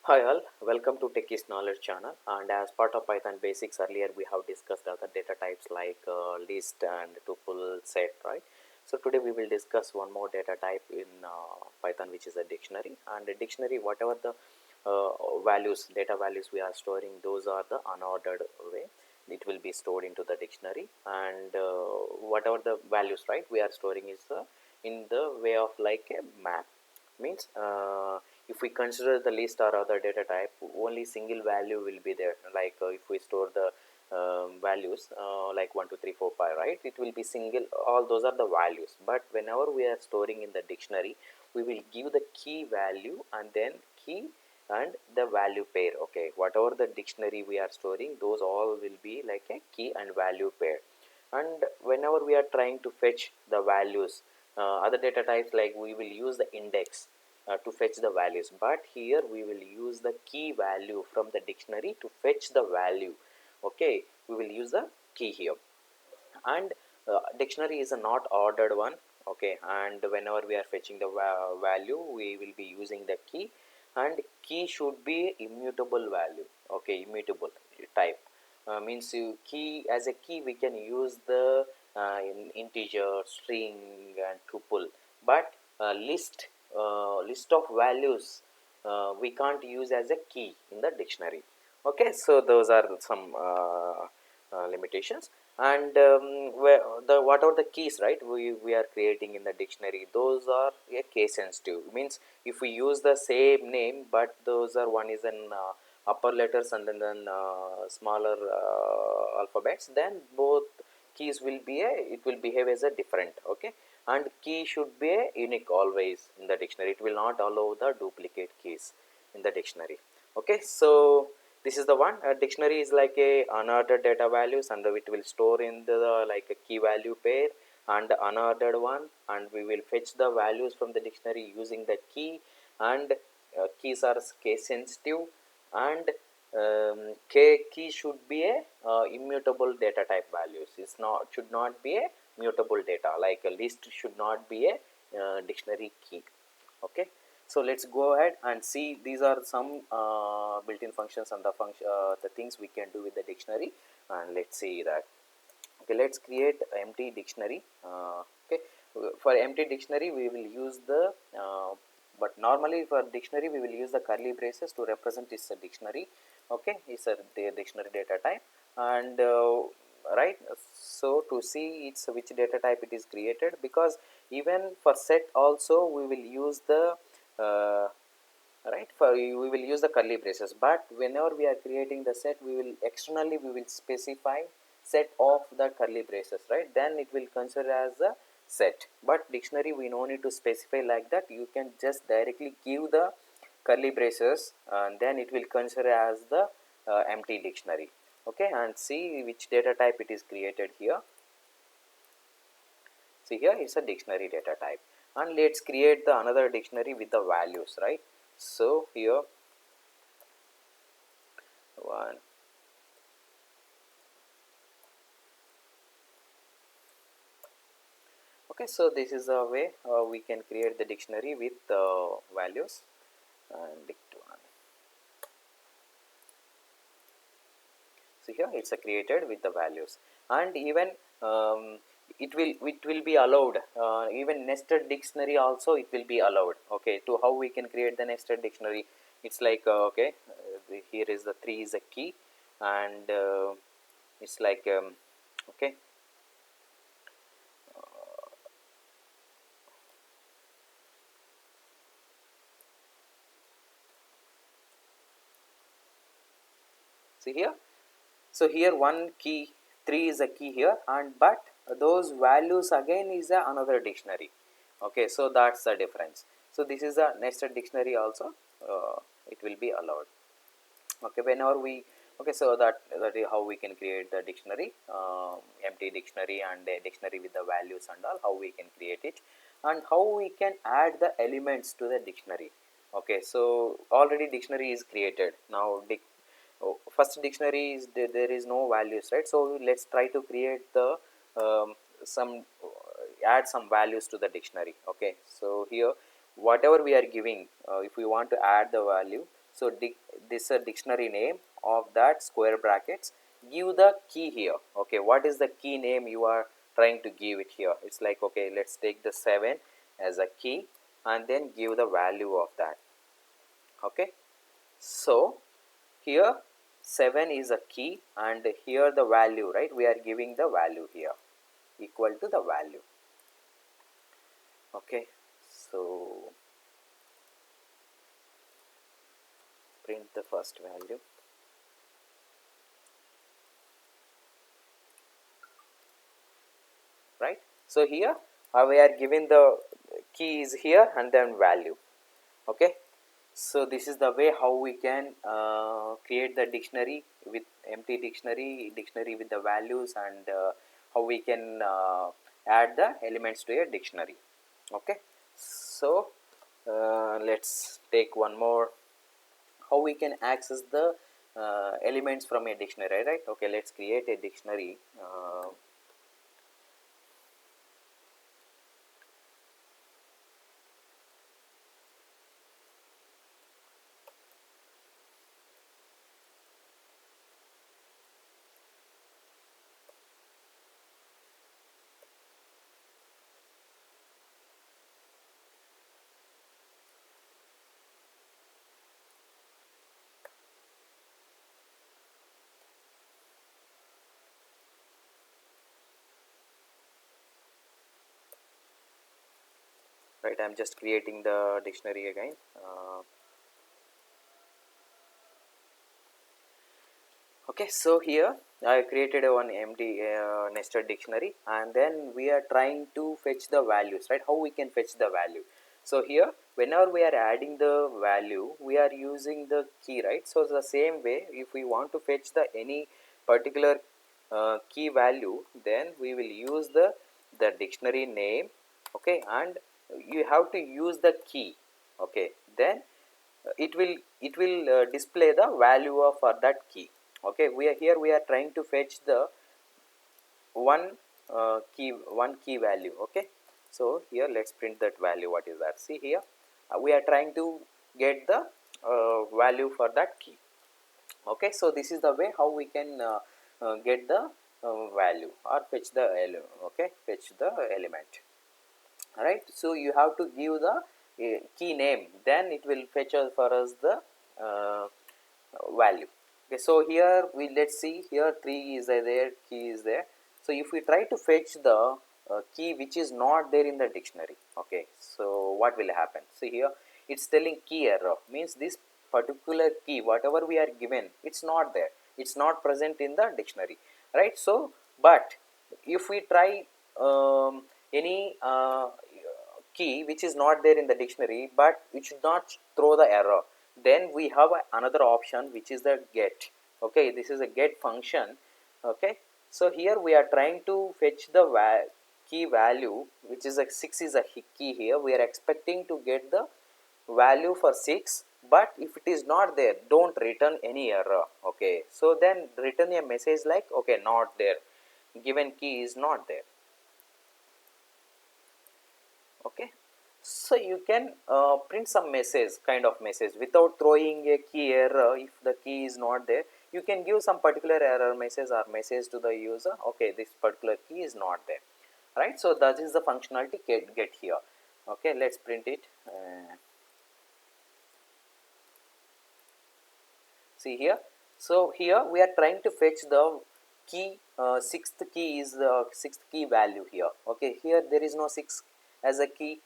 Hi all, welcome to Techies Knowledge channel, and as part of Python basics earlier we have discussed other data types like list and tuple set, right? So today we will discuss one more data type in Python, which is a dictionary. And a dictionary, whatever the data values we are storing, those are the unordered way it will be stored into the dictionary. And whatever the values, right, we are storing is in the way of like a map. Means if we consider the list or other data type, only single value will be there. Like if we store the values like 1 2 3 4 5, right, it will be single, all those are the values. But whenever we are storing in the dictionary, we will give the key value and then key and the value pair. Okay, whatever the dictionary we are storing, those all will be like a key and value pair. And whenever we are trying to fetch the values, other data types, like we will use the index to fetch the values, but here we will use the key value from the dictionary to fetch the value. Okay, we will use the key here. And dictionary is a not ordered one. Okay, and whenever we are fetching the value, we will be using the key, and key should be immutable value. Okay, immutable type means you key, as a key we can use the integer, string and tuple. But list of values we can't use as a key in the dictionary. Okay, so those are some limitations. And whatever the keys, right, we are creating in the dictionary, those are case sensitive. Means if we use the same name, but those are, one is in upper letters and then smaller alphabets, then both keys will be it will behave as a different. Okay, and key should be a unique always in the dictionary. It will not allow the duplicate keys in the dictionary. Okay, so this is the one. A dictionary is like a unordered data values, and it will store in the like a key value pair and the unordered one, and we will fetch the values from the dictionary using the key. And keys are case sensitive, and key should be a immutable data type values. It's not, should not be a mutable data, like a list should not be a dictionary key. Okay, so let's go ahead and see. These are some built-in functions and the things we can do with the dictionary, and let's see that. Okay, let's create empty dictionary. Okay, for empty dictionary we will use the but normally for dictionary we will use the curly braces to represent it's a dictionary. Okay, it's a dictionary data type. And right, so to see it's which data type it is created, because even for set also we will use the uh, right, for we will use the curly braces. But whenever we are creating the set, we will externally we will specify set of the curly braces, right, then it will consider as a set. But dictionary we no need to specify like that. You can just directly give the curly braces, and then it will consider as the empty dictionary. Okay, and see which data type it is created here. See here, it's a dictionary data type. And let's create the another dictionary with the values, right? So here one. Okay, so this is a way we can create the dictionary with values. And dict1, so here it's created with the values. And even it will be allowed, even nested dictionary also it will be allowed. Okay, to how we can create the nested dictionary, it's like okay, here is the 3 is a key, and it's like okay, see here. So here one key, 3 is a key here, and but those values again is another dictionary. Okay, so that's the difference. So this is a nested dictionary also, it will be allowed. Okay, whenever we, okay, so that is how we can create the dictionary, empty dictionary and a dictionary with the values and all, how we can create it, and how we can add the elements to the dictionary. Okay, so already dictionary is created. Now first dictionary is there is no values, right? So let's try to create the some add some values to the dictionary. Okay, so here whatever we are giving, if we want to add the value, So this is a dictionary name of that square brackets. Give the key here. Okay, what is the key name you are trying to give it here? It's like, okay, let's take the 7 as a key and then give the value of that. Okay, so here 7 is a key and here the value, right? We are giving the value here equal to the value. Okay, so print the first value. Right, so here we are giving the key is here and then value. Okay, so this is the way how we can create the dictionary with empty dictionary with the values, and how we can add the elements to a dictionary. Okay, so let's take one more, how we can access the elements from a dictionary, right? Okay, let's create a dictionary. Right, I'm just creating the dictionary again. Okay, so here I created one empty nested dictionary, and then we are trying to fetch the values, right? How we can fetch the value? So here, whenever we are adding the value, we are using the key, right? So the same way, if we want to fetch the any particular key value, then we will use the dictionary name. Okay, and you have to use the key. Okay, then it will display the value of for that key. Okay, we are here, we are trying to fetch the one key value. Okay, so here let's print that value. What is that? See here, we are trying to get the value for that key. Okay, so this is the way how we can get the value or fetch the okay, fetch the element. Right, so you have to give the key name, then it will fetch for us the uh, value. Okay, so here we, let's see here 3 is there, key is there. So if we try to fetch the key which is not there in the dictionary, okay, so what will happen? See here, it's telling key error, means this particular key whatever we are given, it's not there, it's not present in the dictionary. Right, so but if we try any key which is not there in the dictionary, but it should not throw the error, then we have another option which is the get. Okay, this is a get function. Okay, so here we are trying to fetch the key value which is a 6 is a key. Here we are expecting to get the value for 6, but if it is not there, don't return any error. Okay, so then return a message like, okay, not there, given key is not there. Okay, so you can print some message, kind of message, without throwing a key error. If the key is not there, you can give some particular error message or message to the user, okay, this particular key is not there. Right, so that is the functionality get here. Okay, let's print it. See here, so here we are trying to fetch the key, sixth key is the sixth key value here. Okay, here there is no 6 as a key,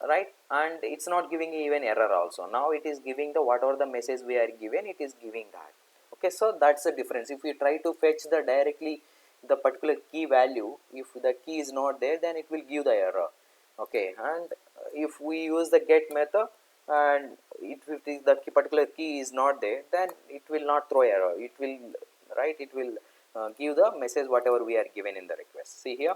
right, and it's not giving even error also. Now it is giving the whatever the message we are given, it is giving that. Okay, so that's the difference. If we try to fetch the directly the particular key value, if the key is not there, then it will give the error. Okay, and if we use the get method and if the particular key is not there, then it will not throw error, it will, right, it will give the message whatever we are given in the request. See here,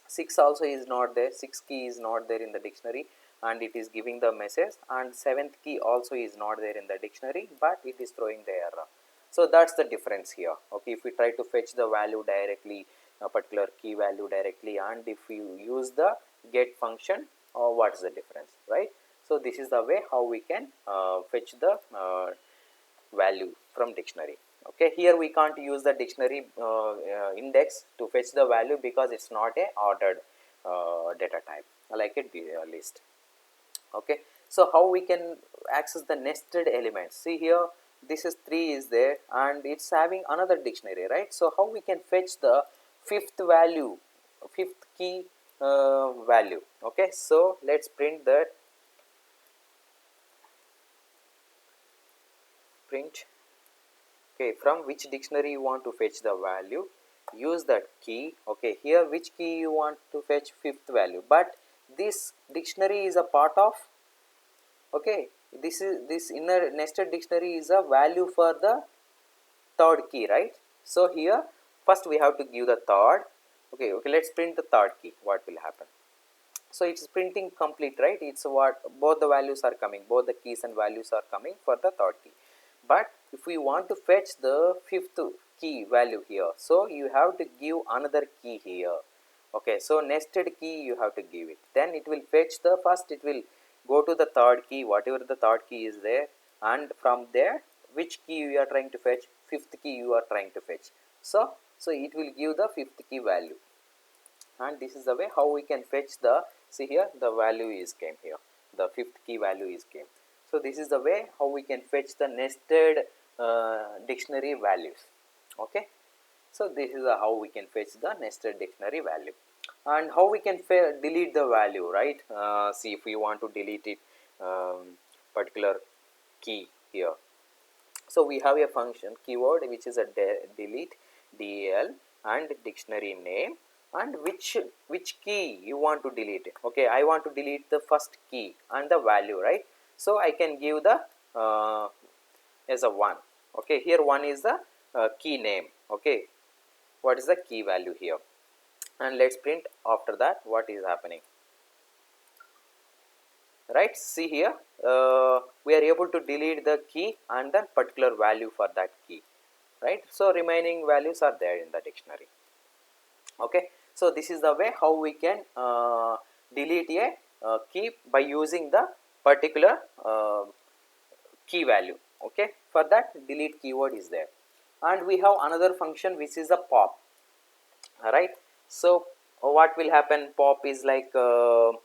6 also is not there, 6 key is not there in the dictionary and it is giving the message, and 7th key also is not there in the dictionary but it is throwing the error. So that's the difference here. Okay, if we try to fetch the value directly, a particular key value directly, and if you use the get function, what is the difference, right? So this is the way how we can fetch the value from dictionary. Okay, here we can't use the dictionary index to fetch the value because it's not a ordered data type like a list. Okay, so how we can access the nested elements? See here, this is 3 is there and it's having another dictionary, right? So how we can fetch the fifth value, fifth key value? Okay, so let's print that, print. Okay, from which dictionary you want to fetch the value, use that key. Okay, here which key you want to fetch fifth value, but this dictionary is a part of, okay, this inner nested dictionary is a value for the third key, right? So here first we have to give the third. Okay, let's print the third key. What will happen? So it's printing complete, right? It's what both the values are coming, both the keys and values are coming for the third key. But if we want to fetch the fifth key value here, so you have to give another key here. Okay, so nested key you have to give it, then it will fetch the first, it will go to the third key, whatever the third key is there, and from there which key you are trying to fetch, fifth key you are trying to fetch. So it will give the fifth key value, and this is the way how we can fetch the, see here the value is came here, the fifth key value is came. So this is the way how we can fetch the nested dictionary values. Okay, so this is how we can fetch the nested dictionary value. And how we can delete the value, right? See, if we want to delete it, particular key here, so we have a function keyword which is a delete, del, and dictionary name, and which key you want to delete. Okay, I want to delete the first key and the value, right? So I can give the as a 1. Okay, here 1 is the key name. Okay, what is the key value here? And let's print after that what is happening, right? See here, we are able to delete the key and the particular value for that key, right? So remaining values are there in the dictionary. Okay, so this is the way how we can delete a key by using the particular key value. Okay, for that delete keyword is there. And we have another function which is a pop. All right, so what will happen? Pop is like earlier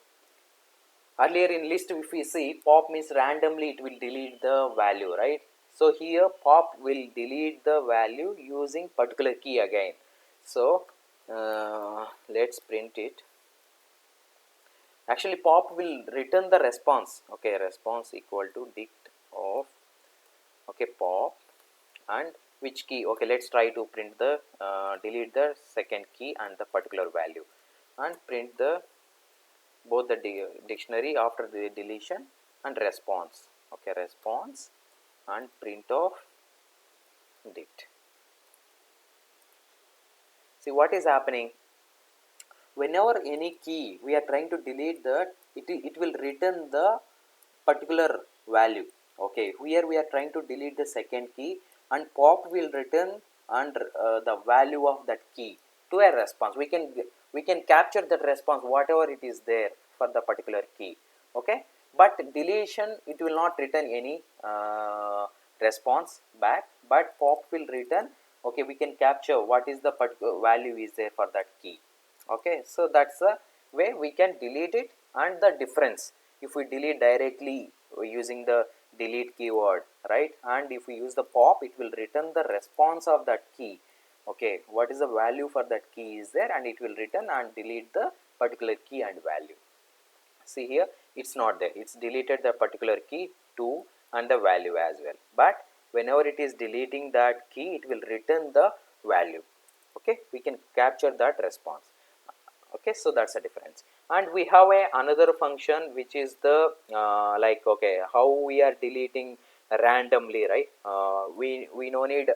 in list, if we see pop means randomly it will delete the value, right? So here pop will delete the value using particular key again. So let's print it. Actually pop will return the response. Okay, response equal to dict of, okay, pop and which key. Okay, let's try to print the delete the second key and the particular value, and print the both the dictionary after the deletion and response. Okay, response and print of dict. See what is happening, whenever any key we are trying to delete that, it will return the particular value. Okay, here we are trying to delete the second key and pop will return and the value of that key to a response. We can capture that response whatever it is there for the particular key. Okay, but deletion it will not return any response back, but pop will return. Okay, we can capture what is the particular value is there for that key. Okay, so that's the way we can delete it. And the difference, if we delete directly using the delete keyword, right, and if we use the pop, it will return the response of that key. Okay, what is the value for that key is there, and it will return and delete the particular key and value. See here, it's not there, it's deleted the particular key 2 and the value as well, but whenever it is deleting that key, it will return the value. Okay, we can capture that response. Okay, so that's the difference. And we have another function which is the like, okay, how we are deleting randomly, right? We no need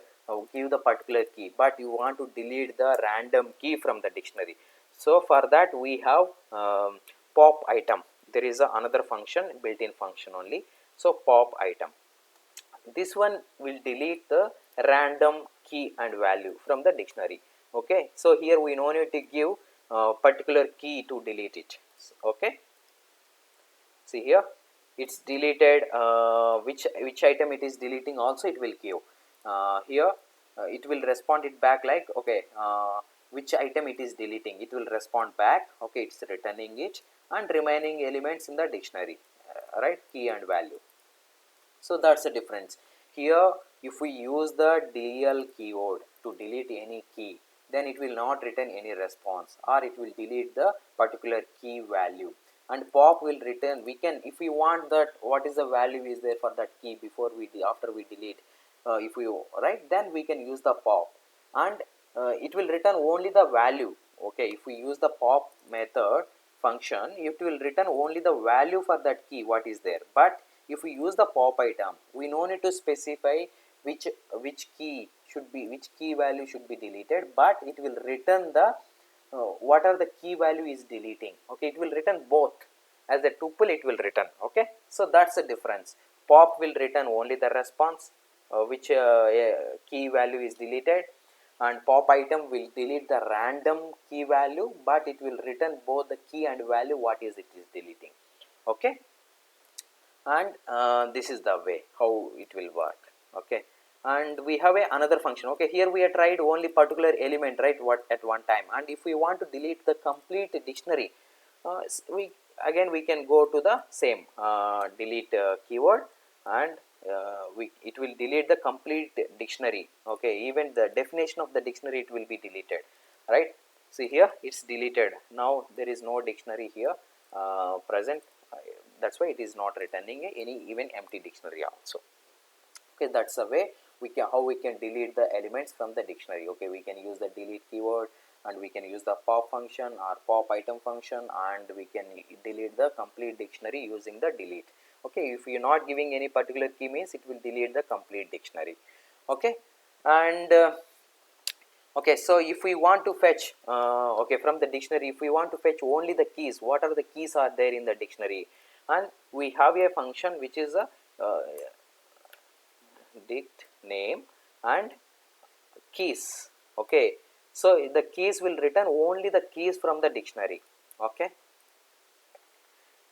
give the particular key, but you want to delete the random key from the dictionary. So for that we have pop item. There is another function, built-in function only. So pop item, this one will delete the random key and value from the dictionary. Okay, so here we no need to give particular key to delete it. Okay, see here, it's deleted, which item it is deleting also it will give. Here it will respond it back like, okay, which item it is deleting, it will respond back, okay, it's returning it, and remaining elements in the dictionary, right, key and value. So that's the difference. Here if we use the del keyword to delete any key, then it will not return any response, or it will delete the particular key value. And pop will return, we can, if we want that what is the value is there for that key before we after we delete, if we, right, then we can use the pop, and it will return only the value. Okay, if we use the pop method function, it will return only the value for that key what is there. But if we use the pop item, we no need to specify which key should be, which key value should be deleted, but it will return the what are the key value is deleting. Okay, it will return both, as a tuple it will return. Okay, so that's the difference. Pop will return only the response, which key value is deleted, and pop item will delete the random key value, but it will return both the key and value what is it is deleting. Okay, and this is the way how it will work. Okay, and we have another function. Okay, here we have tried only particular element, right, what at one time, and if we want to delete the complete dictionary, we again we can go to the same delete keyword, and it will delete the complete dictionary. Okay, even the definition of the dictionary it will be deleted, right. See here it's deleted, now there is no dictionary here present. That's why it is not returning any even empty dictionary also. Okay, that's the way we can, how we can delete the elements from the dictionary. Okay, we can use the delete keyword, and we can use the pop function or pop item function, and we can delete the complete dictionary using the delete. Okay, if you're not giving any particular key means it will delete the complete dictionary. Okay, and okay, so if we want to fetch okay, from the dictionary, if we want to fetch only the keys, what are the keys are there in the dictionary, and we have a function which is a dict name and keys. Okay, so the keys will return only the keys from the dictionary. Okay,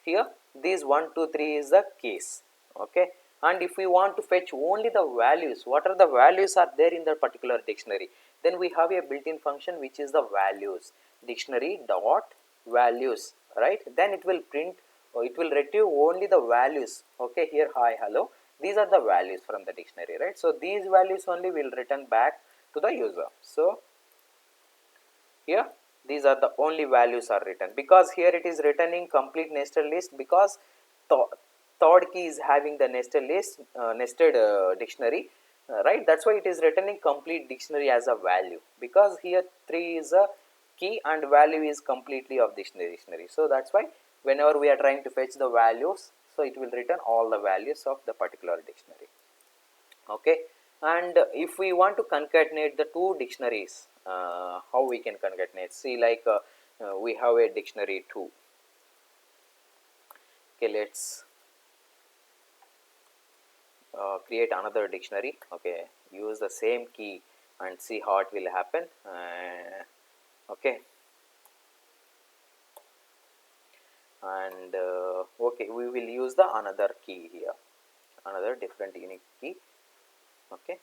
here these 1 2 3 is the keys. Okay, and if we want to fetch only the values, what are the values are there in that particular dictionary, then we have a built-in function which is the values, dictionary dot values, right. Then it will print, or it will retrieve only the values. Okay, here hi hello, these are the values from the dictionary, right. So these values only will return back to the user. So here these are the only values are written, because here it is returning complete nested list, because third key is having the nested list, nested dictionary, right. That's why it is returning complete dictionary as a value, because here 3 is a key and value is completely of dictionary. So that's why whenever we are trying to fetch the values, so it will return all the values of the particular dictionary. Okay, and if we want to concatenate the two dictionaries, how we can concatenate, see like we have a dictionary 2. Okay, let's create another dictionary. Okay, use the same key and see how it will happen. Okay, and okay, we will use the another key here, another different unique key. Okay,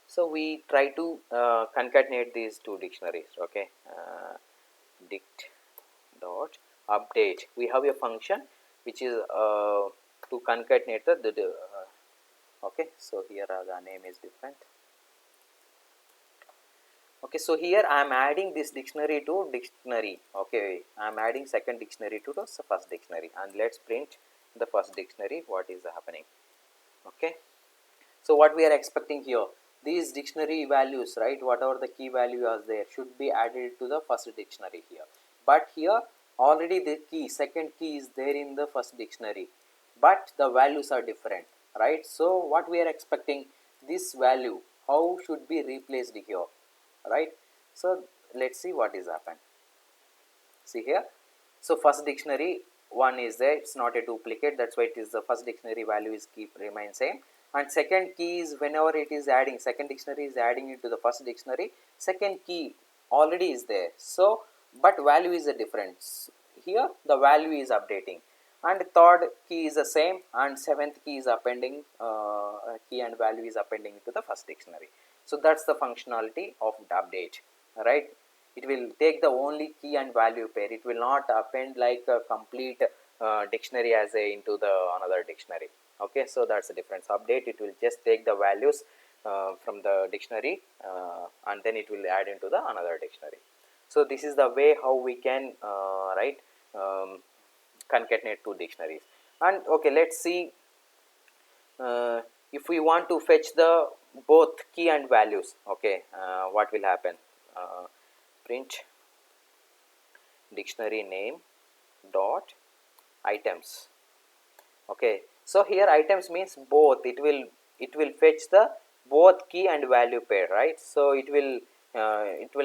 so we try to concatenate these two dictionaries. Okay, dict dot update, we have a function which is to concatenate the okay, so here the name is different. Okay, so here I am adding this dictionary to dictionary. Okay, I am adding second dictionary to the first dictionary, and let's print the first dictionary what is happening. Okay, so what we are expecting here, these dictionary values, right, whatever the key value is there should be added to the first dictionary here, but here already the key, second key is there in the first dictionary, but the values are different, right. So what we are expecting, this value how should be replaced here, right. So let's see what is happened. See here, so first dictionary 1 is there, it's not a duplicate, that's why it is the first dictionary value is keep remain same, and second key is whenever it is adding, second dictionary is adding into the first dictionary, second key already is there, so but value is a difference. Here the value is updating, and third key is the same, and seventh key is appending key and value is appending to the first dictionary. So that's the functionality of the update, right? It will take the only key and value pair. It will not append like a complete dictionary as a into the another dictionary. Okay, so that's the difference. Update, it will just take the values from the dictionary and then it will add into the another dictionary. So this is the way how we can write concatenate two dictionaries. And okay, let's see if we want to fetch the both key and values. Okay, what will happen? Print dictionary name dot items. Okay, so here items means both. It will fetch the both key and value pair, right? So it will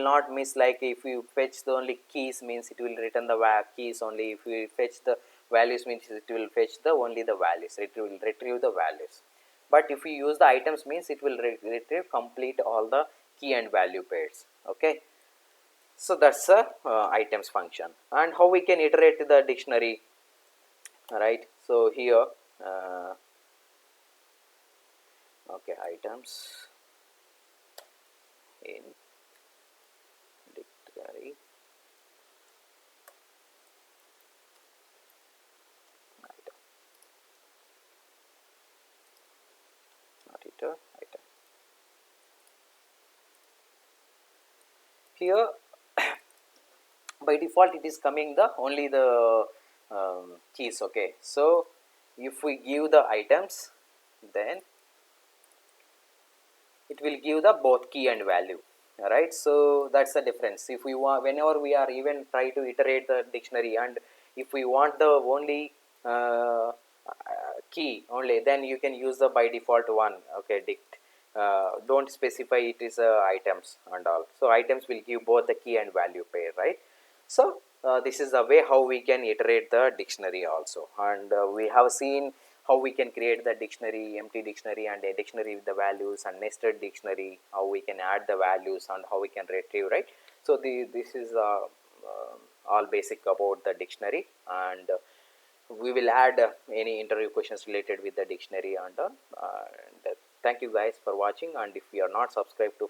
not miss, like if you fetch the only keys means it will return the keys only. If you fetch the values means it will fetch the only the values. It will retrieve the values. But if you use the items means it will retrieve complete all the key and value pairs. Okay, so that's a items function. And how we can iterate the dictionary, right? So here okay, items in dictionary item, not iter, item. Here by default it is coming the only the keys. Okay, so if we give the items, then it will give the both key and value, right? So that's the difference. If we want, whenever we are even try to iterate the dictionary, and if we want the only key only, then you can use the by default one. Okay, dict, don't specify it is items and all. So items will give both the key and value pair, right? So this is the way how we can iterate the dictionary also. And we have seen how we can create the dictionary, empty dictionary, and a dictionary with the values, and nested dictionary, how we can add the values and how we can retrieve, right? So this is all basic about the dictionary. And we will add any interview questions related with the dictionary. And thank you guys for watching. And if you are not subscribed to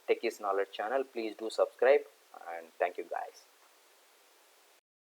Techies Knowledge channel, please do subscribe. And thank you guys.